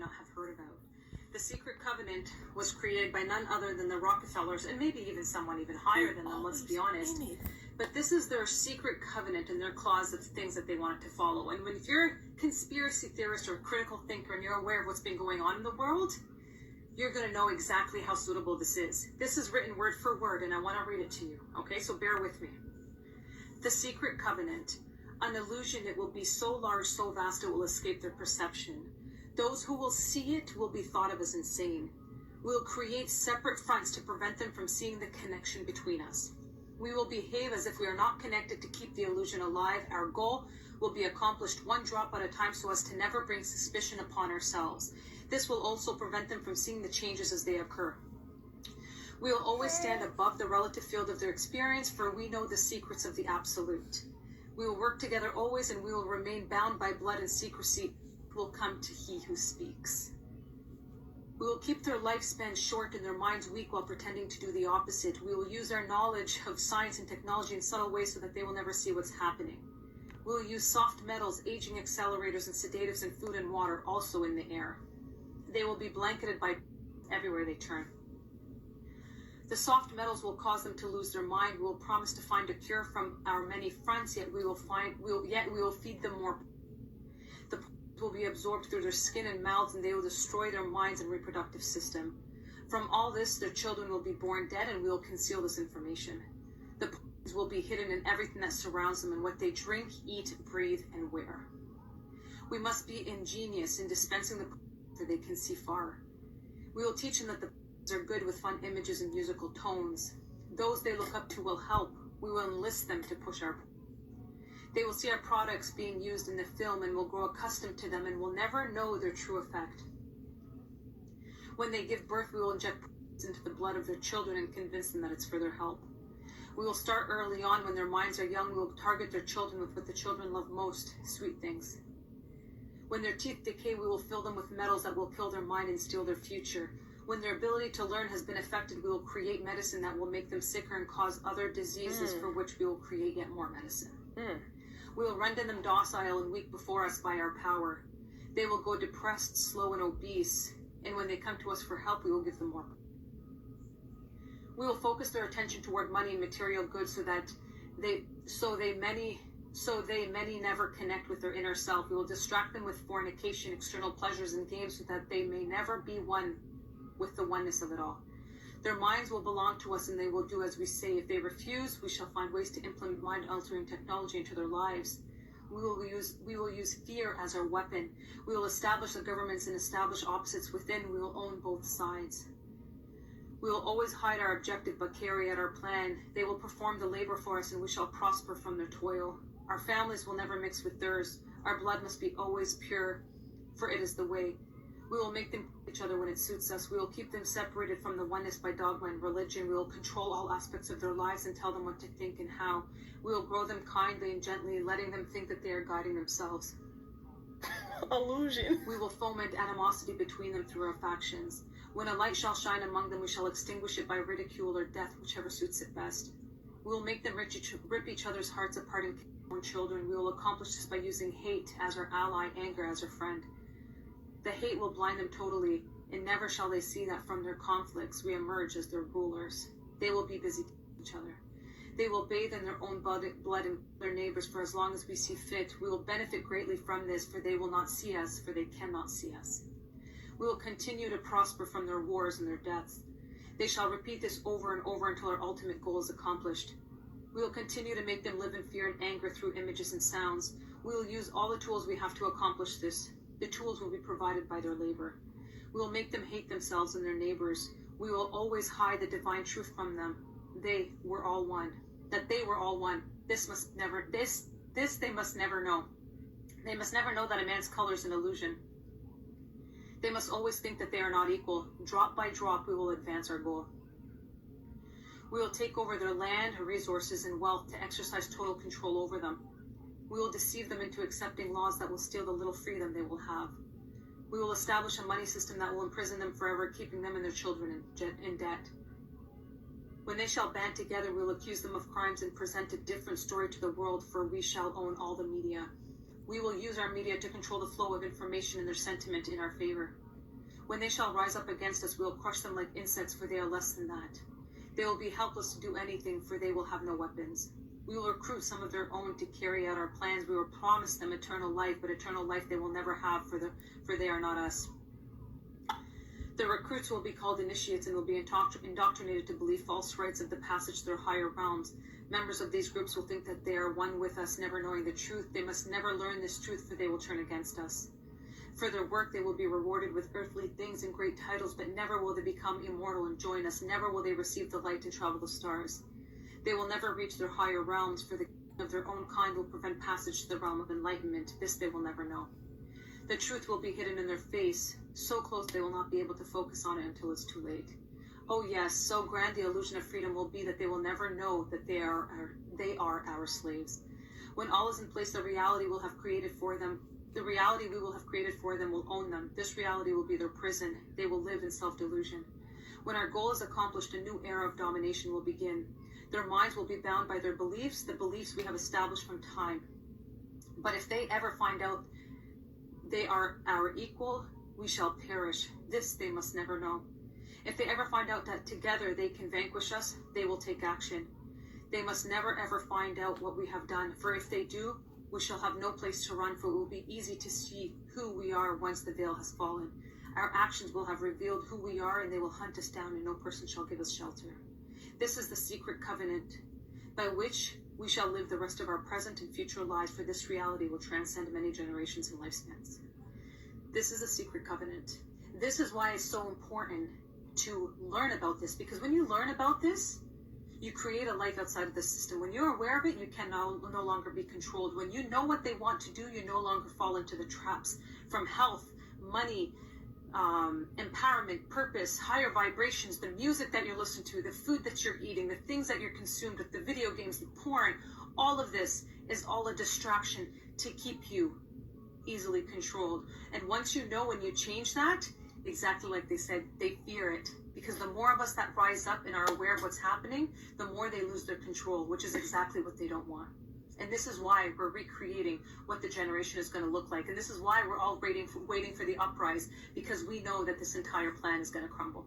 might not have heard about. The secret covenant was created by none other than the Rockefellers, and maybe even someone even higher than them, let's be honest. But this is their secret covenant and their clause of things that they wanted to follow. And if you're a conspiracy theorist or a critical thinker and you're aware of what's been going on in the world, you're going to know exactly how suitable this is. This is written word for word, and I want to read it to you. Okay, so bear with me. The secret covenant, an illusion, it will be so large, so vast, it will escape their perception. Those who will see it will be thought of as insane. We'll create separate fronts to prevent them from seeing the connection between us. We will behave as if we are not connected to keep the illusion alive. Our goal will be accomplished one drop at a time so as to never bring suspicion upon ourselves. This will also prevent them from seeing the changes as they occur. We will always stand above the relative field of their experience, for we know the secrets of the absolute. We will work together always, and we will remain bound by blood and secrecy will come to he who speaks. We will keep their lifespan short and their minds weak while pretending to do the opposite. We will use our knowledge of science and technology in subtle ways so that they will never see what's happening. We will use soft metals, aging accelerators, and sedatives in food and water, also in the air. They will be blanketed by everywhere they turn. The soft metals will cause them to lose their mind. We will promise to find a cure from our many fronts, yet we will feed them more. The will be absorbed through their skin and mouths, and they will destroy their minds and reproductive system. From all this, their children will be born dead, and we will conceal this information. The poisons will be hidden in everything that surrounds them, and what they drink, eat, breathe, and wear. We must be ingenious in dispensing the poisons so they can see far. We will teach them that the poisons are good with fun images and musical tones. Those they look up to will help. We will enlist them to push our. They will see our products being used in the film and will grow accustomed to them and will never know their true effect. When they give birth, we will inject into the blood of their children and convince them that it's for their help. We will start early on when their minds are young. We will target their children with what the children love most, sweet things. When their teeth decay, we will fill them with metals that will kill their mind and steal their future. When their ability to learn has been affected, we will create medicine that will make them sicker and cause other diseases for which we will create yet more medicine. We will render them docile and weak before us by our power. They will go depressed, slow, and obese, and when they come to us for help, we will give them more. We will focus their attention toward money and material goods so they many never connect with their inner self. We will distract them with fornication, external pleasures, and games so that they may never be one with the oneness of it all. Their minds will belong to us, and they will do as we say. If they refuse, we shall find ways to implement mind-altering technology into their lives. We will use fear as our weapon. We will establish the governments and establish opposites within. We will own both sides. We will always hide our objective but carry out our plan. They will perform the labor for us, and we shall prosper from their toil. Our families will never mix with theirs. Our blood must be always pure, for it is the way. We will make them each other when it suits us. We will keep them separated from the oneness by dogma and religion. We will control all aspects of their lives and tell them what to think and how. We will grow them kindly and gently, letting them think that they are guiding themselves. Illusion. We will foment animosity between them through our factions. When a light shall shine among them, we shall extinguish it by ridicule or death, whichever suits it best. We will make them rip each other's hearts apart and kill their own children. We will accomplish this by using hate as our ally, anger as our friend. The hate will blind them totally, and never shall they see that from their conflicts we emerge as their rulers. They will be busy killing each other. They will bathe in their own blood and their neighbors for as long as we see fit. We will benefit greatly from this, for they will not see us, for they cannot see us. We will continue to prosper from their wars and their deaths. They shall repeat this over and over until our ultimate goal is accomplished. We will continue to make them live in fear and anger through images and sounds. We will use all the tools we have to accomplish this. The tools will be provided by their labor. We will make them hate themselves and their neighbors. We will always hide the divine truth from them. They were all one. That they were all one. This they must never know. They must never know that a man's color is an illusion. They must always think that they are not equal. Drop by drop, we will advance our goal. We will take over their land, resources, and wealth to exercise total control over them. We will deceive them into accepting laws that will steal the little freedom they will have. We will establish a money system that will imprison them forever, keeping them and their children in debt. When they shall band together, we will accuse them of crimes and present a different story to the world, for we shall own all the media. We will use our media to control the flow of information and their sentiment in our favor. When they shall rise up against us, we will crush them like insects, for they are less than that. They will be helpless to do anything, for they will have no weapons. We will recruit some of their own to carry out our plans. We will promise them eternal life, but eternal life they will never have, for they are not us. The recruits will be called initiates and will be indoctrinated to believe false rites of the passage through higher realms. Members of these groups will think that they are one with us, never knowing the truth. They must never learn this truth, for they will turn against us. For their work, they will be rewarded with earthly things and great titles, but never will they become immortal and join us. Never will they receive the light to travel the stars. They will never reach their higher realms, for the king of their own kind will prevent passage to the realm of enlightenment. This they will never know. The truth will be hidden in their face, so close they will not be able to focus on it until it's too late. Oh yes, so grand the illusion of freedom will be that they will never know that they are our slaves. When all is in place, the reality we will have created for them will own them. This reality will be their prison. They will live in self-delusion. When our goal is accomplished, a new era of domination will begin. Their minds will be bound by their beliefs, the beliefs we have established from time. But if they ever find out they are our equal, we shall perish. This they must never know. If they ever find out that together they can vanquish us, they will take action. They must never ever find out what we have done, for if they do, we shall have no place to run, for it will be easy to see who we are once the veil has fallen. Our actions will have revealed who we are, and they will hunt us down, and no person shall give us shelter. This is the secret covenant by which we shall live the rest of our present and future lives, for this reality will transcend many generations and lifespans. This is a secret covenant. This is why it's so important to learn about this, because when you learn about this, you create a life outside of the system. When you're aware of it, you can no longer be controlled. When you know what they want to do, you no longer fall into the traps from health, money, empowerment, purpose, higher vibrations, the music that you're listening to, the food that you're eating, the things that you're consumed with, the video games, the porn. All of this is all a distraction to keep you easily controlled. And once you know, when you change that, exactly like they said, they fear it. Because the more of us that rise up and are aware of what's happening, the more they lose their control, which is exactly what they don't want. And this is why we're recreating what the generation is going to look like. And this is why we're all waiting for the uprise, because we know that this entire plan is going to crumble.